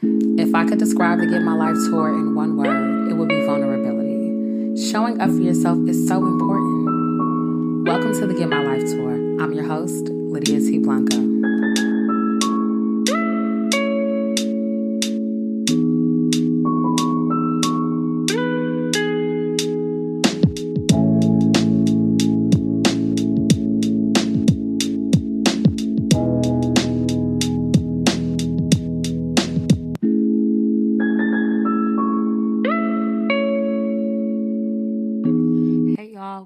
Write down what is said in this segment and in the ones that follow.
If I could describe the Get My Life tour in one word, it would be vulnerability. Showing up for yourself is so important. Welcome to the Get My Life tour. I'm your host, Lydia T. Blanco.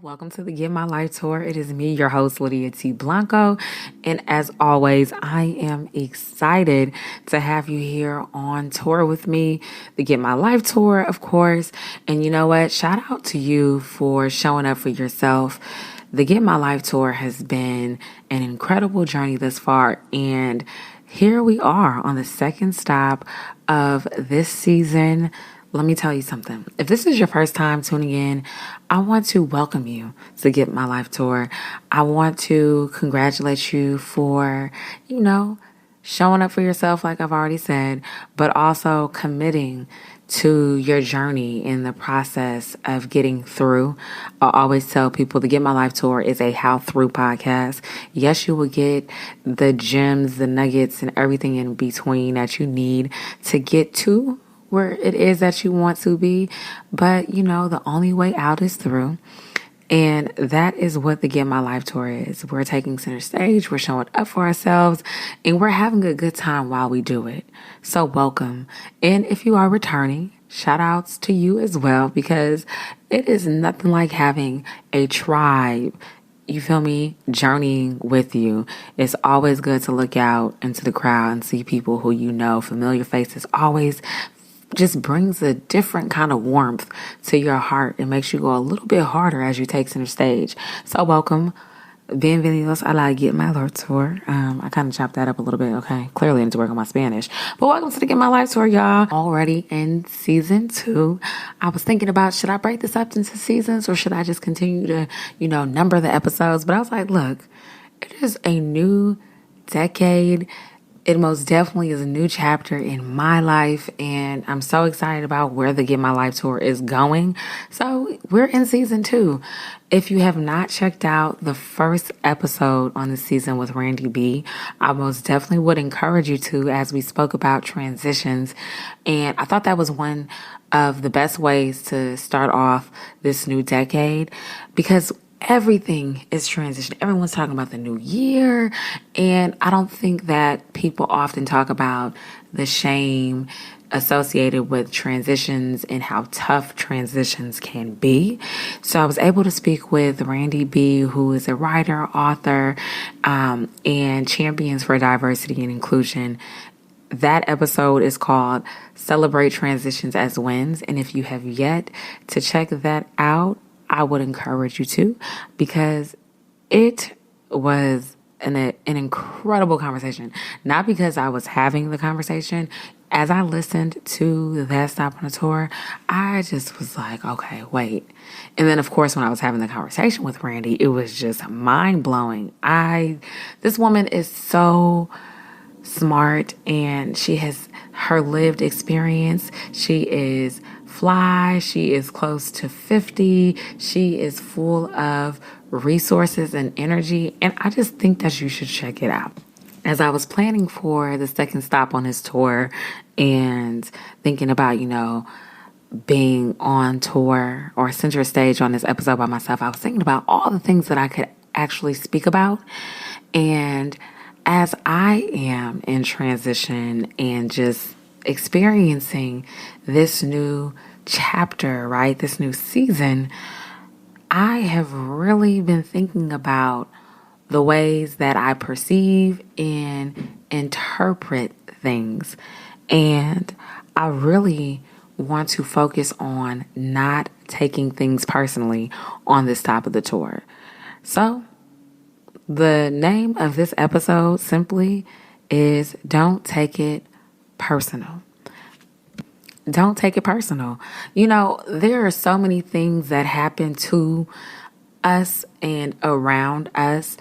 Welcome to the Get My Life tour. It is me, your host, Lydia T. Blanco. And as always, I am excited to have you here on tour with me, the Get My Life tour, of course. And you know what? Shout out to you for showing up for yourself. The Get My Life tour has been an incredible journey thus far. And here we are on the second stop of this season. Let me tell you something. If this is your first time tuning in, I want to welcome you to Get My Life tour. I want to congratulate you for, showing up for yourself, like I've already said, but also committing to your journey in the process of getting through. I always tell people the Get My Life tour is a how through podcast. Yes, you will get the gems, the nuggets, and everything in between that you need to get to where it is that you want to be. But, the only way out is through. And that is what the Get My Life tour is. We're taking center stage, we're showing up for ourselves, and we're having a good time while we do it. So welcome. And if you are returning, shout outs to you as well, because it is nothing like having a tribe, you feel me, journeying with you. It's always good to look out into the crowd and see people who you know. Familiar faces always just brings a different kind of warmth to your heart. It makes you go a little bit harder as you take center stage. So welcome. Bienvenidos a la Get My Life tour. I kind of chopped that up a little bit. Okay. Clearly I need to work on my Spanish. But welcome to the Get My Life tour, y'all. Already in season 2. I was thinking about, should I break this up into seasons or should I just continue to, number the episodes? But I was like, look, it is a new decade. It most definitely is a new chapter in my life, and I'm so excited about where the Get My Life tour is going. So we're in season 2. If you have not checked out the first episode on the season with Randy B, I most definitely would encourage you to, as we spoke about transitions. And I thought that was one of the best ways to start off this new decade, because everything is transition. Everyone's talking about the new year. And I don't think that people often talk about the shame associated with transitions and how tough transitions can be. So I was able to speak with Randy B, who is a writer, author, and champions for diversity and inclusion. That episode is called Celebrate Transitions as Wins. And if you have yet to check that out, I would encourage you to, because it was an incredible conversation. Not because I was having the conversation. As I listened to that stop on the tour, I just was like, okay, wait. And then, of course, when I was having the conversation with Randy, it was just mind-blowing. This woman is so smart, and she has her lived experience. She is fly. She is close to 50. She is full of resources and energy. And I just think that you should check it out. As I was planning for the second stop on his tour and thinking about, being on tour or center stage on this episode by myself, I was thinking about all the things that I could actually speak about. And as I am in transition and just experiencing this new chapter, right? This new season, I have really been thinking about the ways that I perceive and interpret things. And I really want to focus on not taking things personally on this top of the tour. So the name of this episode simply is Don't Take It Personal. Don't take it personal. There are so many things that happen to us and around us.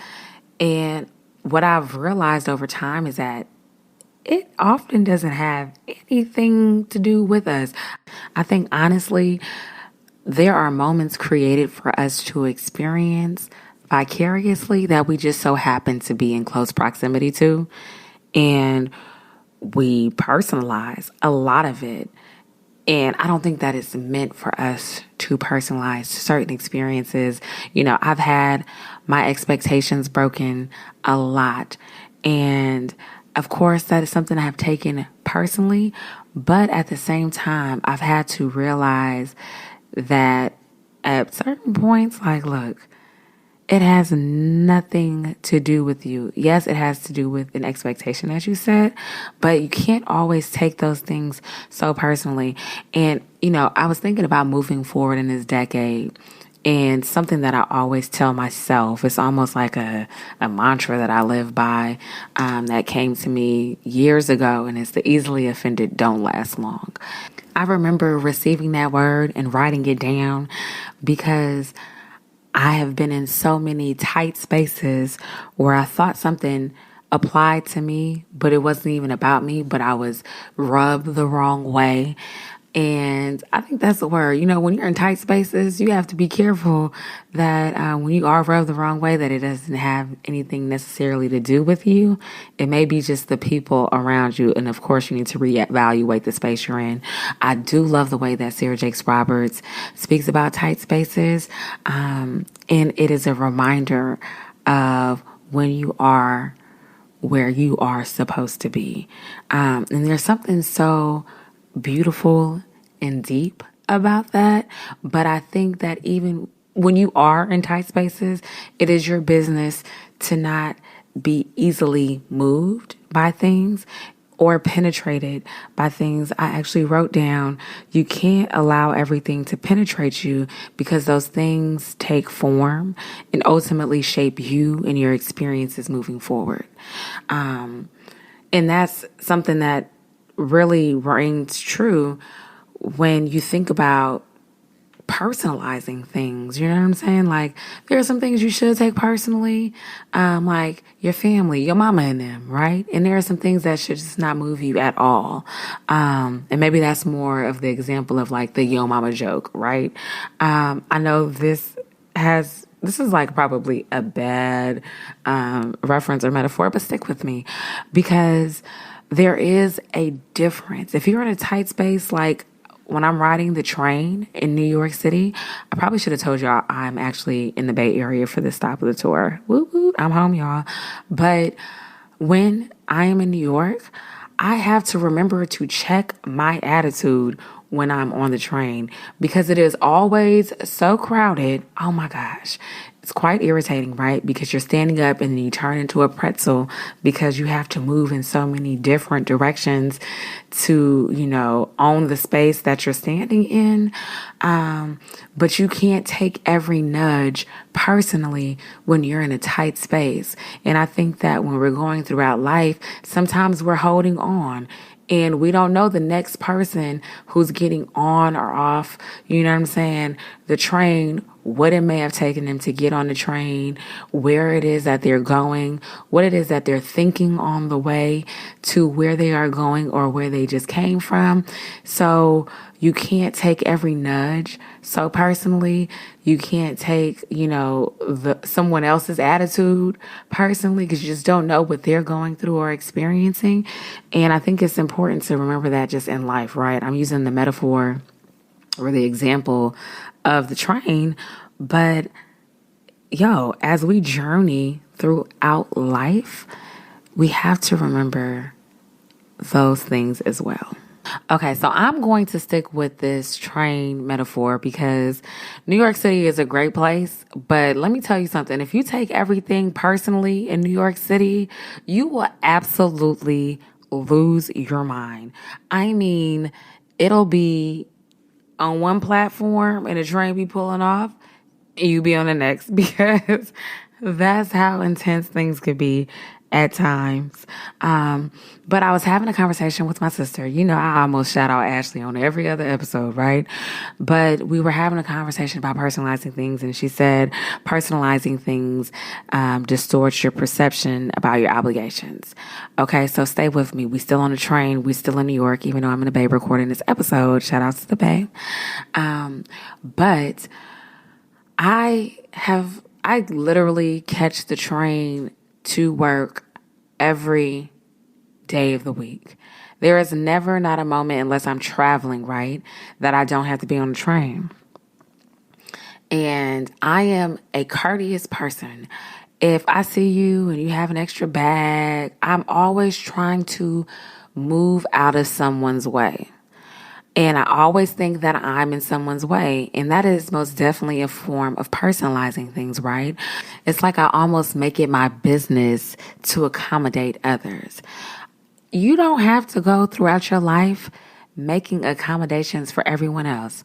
And what I've realized over time is that it often doesn't have anything to do with us. I think honestly, there are moments created for us to experience vicariously that we just so happen to be in close proximity to. And we personalize a lot of it. And I don't think that it's meant for us to personalize certain experiences. I've had my expectations broken a lot. And of course, that is something I have taken personally. But at the same time, I've had to realize that at certain points, like, look, it has nothing to do with you. Yes, it has to do with an expectation, as you said, but you can't always take those things so personally. And, I was thinking about moving forward in this decade, and something that I always tell myself, it's almost like a mantra that I live by, that came to me years ago, and it's the easily offended don't last long. I remember receiving that word and writing it down because I have been in so many tight spaces where I thought something applied to me, but it wasn't even about me, but I was rubbed the wrong way. And I think that's the word. When you're in tight spaces, you have to be careful that when you are rubbed the wrong way, that it doesn't have anything necessarily to do with you. It may be just the people around you. And of course, you need to reevaluate the space you're in. I do love the way that Sarah Jakes Roberts speaks about tight spaces. And it is a reminder of when you are where you are supposed to be. And there's something so beautiful and deep about that. But I think that even when you are in tight spaces, it is your business to not be easily moved by things or penetrated by things. I actually wrote down, you can't allow everything to penetrate you because those things take form and ultimately shape you and your experiences moving forward. And that's something that really rings true when you think about personalizing things. You know what I'm saying? Like, there are some things you should take personally, like your family, your mama and them, right? And there are some things that should just not move you at all. And maybe that's more of the example of like the yo mama joke, right? I know this is like probably a bad reference or metaphor, but stick with me because there is a difference. If you're in a tight space, like when I'm riding the train in New York City, I probably should have told y'all I'm actually in the Bay Area for the stop of the tour. Woo woo, I'm home, y'all. But when I am in New York, I have to remember to check my attitude when I'm on the train because it is always so crowded. Oh my gosh. It's quite irritating, right? Because you're standing up and then you turn into a pretzel because you have to move in so many different directions to, own the space that you're standing in. But you can't take every nudge personally when you're in a tight space. And I think that when we're going throughout life, sometimes we're holding on. And we don't know the next person who's getting on or off, you know what I'm saying, the train, what it may have taken them to get on the train, where it is that they're going, what it is that they're thinking on the way to where they are going or where they just came from. So you can't take every nudge so personally. You can't take, someone else's attitude personally because you just don't know what they're going through or experiencing. And I think it's important to remember that just in life, right? I'm using the metaphor or the example of the train, but as we journey throughout life, we have to remember those things as well. Okay, so I'm going to stick with this train metaphor because New York City is a great place, but let me tell you something. If you take everything personally in New York City, you will absolutely lose your mind. I mean, it'll be on one platform and the train be pulling off and you be on the next because that's how intense things could be at times. But I was having a conversation with my sister. You know, I almost shout out Ashley on every other episode, right? But we were having a conversation about personalizing things, and she said personalizing things distorts your perception about your obligations. Okay, so stay with me. We still on the train. We still in New York, even though I'm in the Bay recording this episode. Shout out to the Bay. But I literally catch the train to work every day of the week. There is never not a moment, unless I'm traveling, right, that I don't have to be on the train. And I am a courteous person. If I see you and you have an extra bag, I'm always trying to move out of someone's way. And I always think that I'm in someone's way. And that is most definitely a form of personalizing things, right? It's like I almost make it my business to accommodate others. You don't have to go throughout your life making accommodations for everyone else.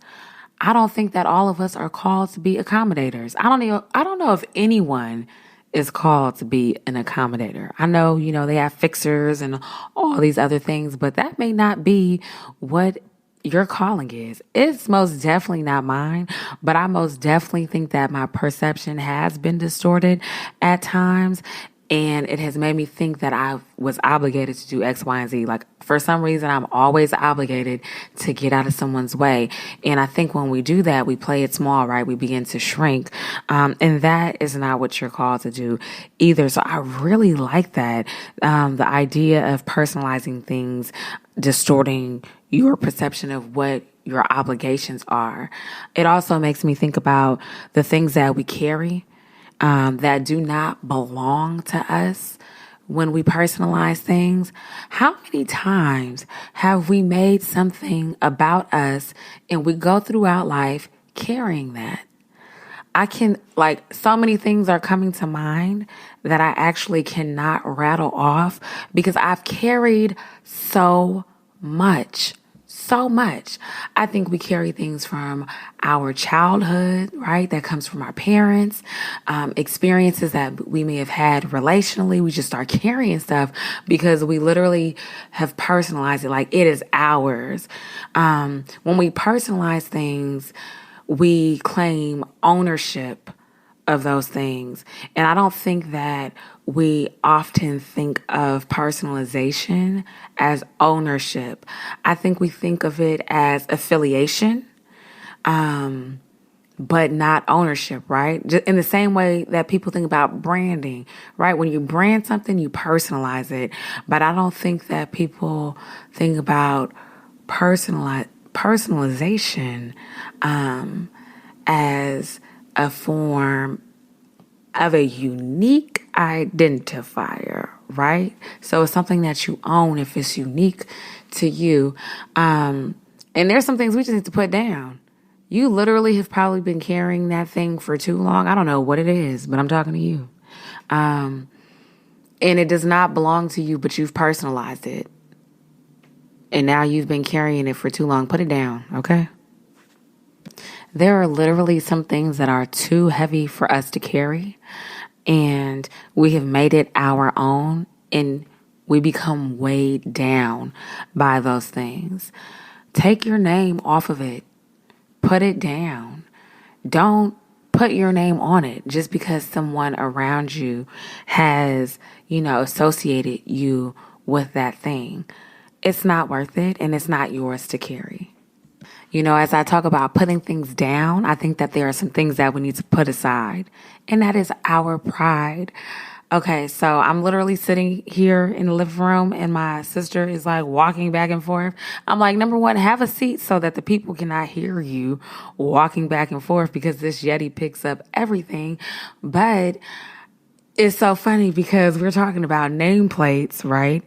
I don't think that all of us are called to be accommodators. I don't know if anyone is called to be an accommodator. I know, they have fixers and all these other things, but that may not be what your calling is. It's most definitely not mine, but I most definitely think that my perception has been distorted at times. And it has made me think that I was obligated to do X, Y, and Z. Like, for some reason, I'm always obligated to get out of someone's way. And I think when we do that, we play it small, right? We begin to shrink. And that is not what you're called to do either. So I really like that. The idea of personalizing things, distorting your perception of what your obligations are. It also makes me think about the things that we carry that do not belong to us when we personalize things. How many times have we made something about us and we go throughout life carrying that? So many things are coming to mind that I actually cannot rattle off because I've carried so much. So much. I think we carry things from our childhood, right? That comes from our parents, experiences that we may have had relationally. We just start carrying stuff because we literally have personalized it like it is ours. When we personalize things, we claim ownership of those things. And I don't think that we often think of personalization as ownership. I think we think of it as affiliation, but not ownership, right? Just in the same way that people think about branding, right? When you brand something, you personalize it. But I don't think that people think about personalization as a form of a unique identifier, right? So it's something that you own if it's unique to you. And there's some things we just need to put down. You literally have probably been carrying that thing for too long. I don't know what it is, but I'm talking to you. And it does not belong to you, but you've personalized it. And now you've been carrying it for too long. Put it down, okay? There are literally some things that are too heavy for us to carry, and we have made it our own, and we become weighed down by those things. Take your name off of it. Put it down. Don't put your name on it just because someone around you has, associated you with that thing. It's not worth it, and it's not yours to carry. As I talk about putting things down, I think that there are some things that we need to put aside, and that is our pride. Okay, so I'm literally sitting here in the living room, and my sister is like walking back and forth. I'm like, number one, have a seat so that the people cannot hear you walking back and forth because this Yeti picks up everything. But it's so funny because we're talking about nameplates, right?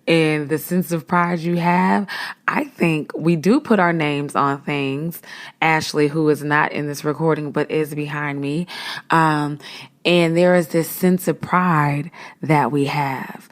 And the sense of pride you have. I think we do put our names on things. Ashley, who is not in this recording but is behind me. And there is this sense of pride that we have.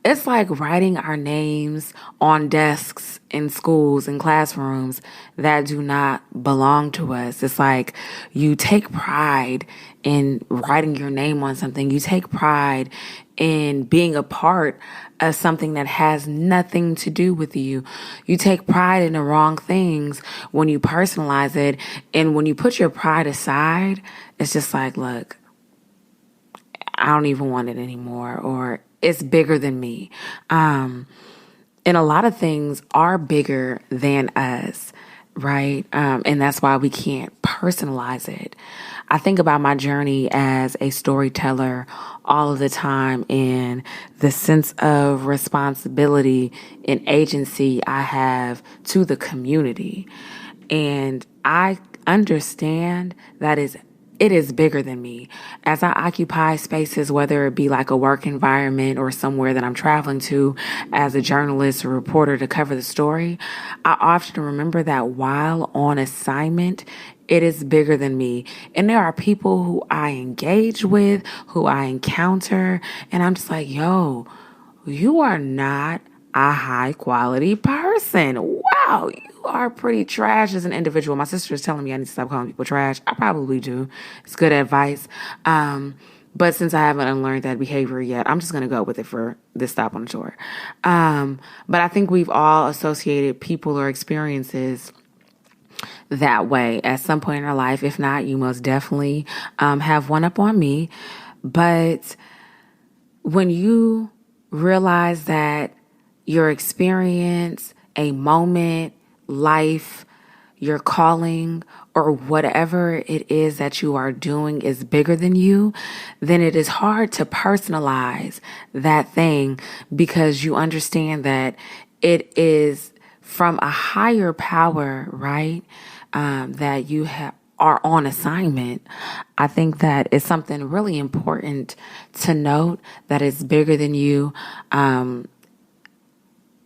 It's like writing our names on desks in schools and classrooms that do not belong to us. It's like you take pride in writing your name on something. You take pride in being a part of something that has nothing to do with you. You take pride in the wrong things when you personalize it. And when you put your pride aside, it's just like, look, I don't even want it anymore, or it's bigger than me. And a lot of things are bigger than us, right? And that's why we can't personalize it. I think about my journey as a storyteller all of the time, and the sense of responsibility and agency I have to the community. And I understand that it is bigger than me. As I occupy spaces, whether it be like a work environment or somewhere that I'm traveling to as a journalist or reporter to cover the story, I often remember that while on assignment, it is bigger than me. And there are people who I engage with, who I encounter, and I'm just like, yo, you are not a high quality person. Wow, you are pretty trash as an individual. My sister is telling me I need to stop calling people trash. I probably do. It's good advice. But since I haven't unlearned that behavior yet, I'm just going to go with it for this stop on the tour. But I think we've all associated people or experiences that way at some point in our life. If not, you most definitely have one up on me. But when you realize that your experience, a moment, life, your calling, or whatever it is that you are doing is bigger than you, then it is hard to personalize that thing, because you understand that it is from a higher power, right? That you are on assignment. I think that is something really important to note, that it's bigger than you.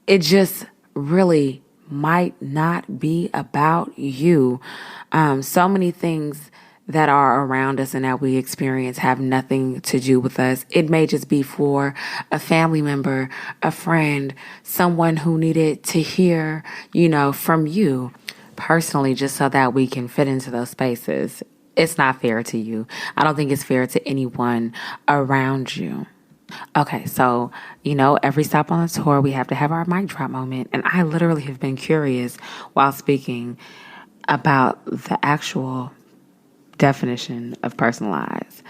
It just really might not be about you. So many things that are around us and that we experience have nothing to do with us. It may just be for a family member, a friend, someone who needed to hear, from you personally, just so that we can fit into those spaces. It's not fair to you. I don't think it's fair to anyone around you. Okay, so, every stop on the tour, we have to have our mic drop moment. And I literally have been curious while speaking about the actual definition of personalize.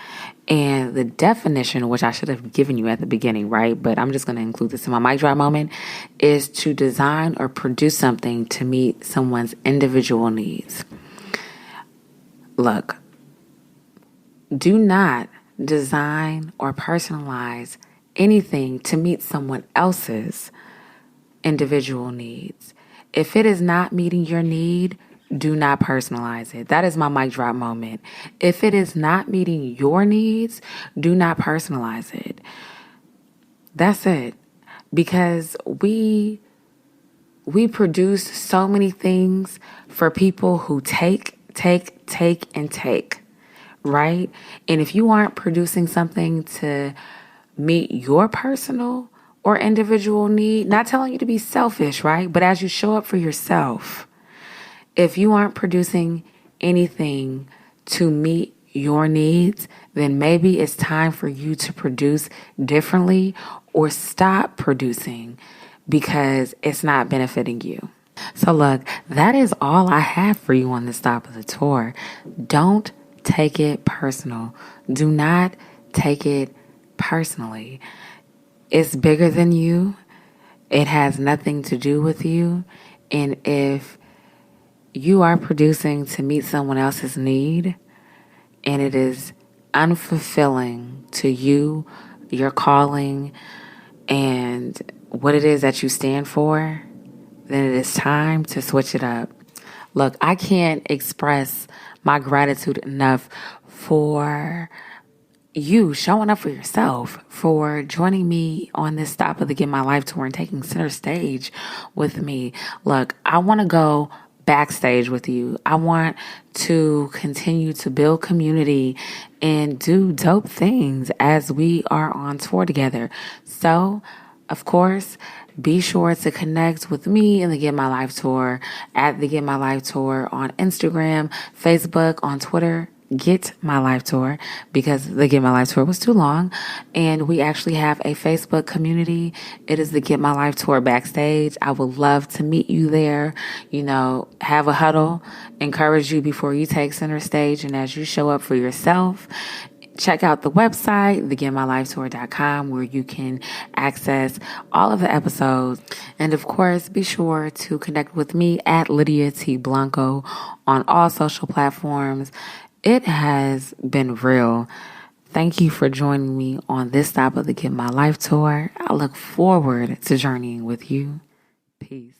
And the definition, which I should have given you at the beginning, right? But I'm just going to include this in my mic drop moment, is to design or produce something to meet someone's individual needs. Look, do not design or personalize anything to meet someone else's individual needs. If it is not meeting your need, do not personalize it. That is my mic drop moment. If it is not meeting your needs, do not personalize it. That's it. Because we produce so many things for people who take, and take. Right? And if you aren't producing something to meet your personal or individual need, not telling you to be selfish, right? But as you show up for yourself, if you aren't producing anything to meet your needs, then maybe it's time for you to produce differently or stop producing because it's not benefiting you. So look, that is all I have for you on the stop of the tour. Don't take it personal. Do not take it personally. It's bigger than you. It has nothing to do with you. And if you are producing to meet someone else's need and it is unfulfilling to you, your calling, and what it is that you stand for, then it is time to switch it up. Look, I can't express my gratitude enough for you showing up for yourself, for joining me on this stop of the Get My Life tour and taking center stage with me. Look, I want to go backstage with you. I want to continue to build community and do dope things as we are on tour together. So, of course, be sure to connect with me in the Get My Life tour at the Get My Life tour on Instagram, Facebook, on Twitter, Get My Life Tour because the Get My Life Tour was too long. And we actually have a Facebook community. It is the Get My Life Tour Backstage. I would love to meet you there, have a huddle, encourage you before you take center stage and as you show up for yourself. Check out the website, thegetmylifetour.com, where you can access all of the episodes. And of course, be sure to connect with me at Lydia T Blanco on all social platforms. It has been real. Thank you for joining me on this stop of the Get My Life Tour. I look forward to journeying with you. Peace.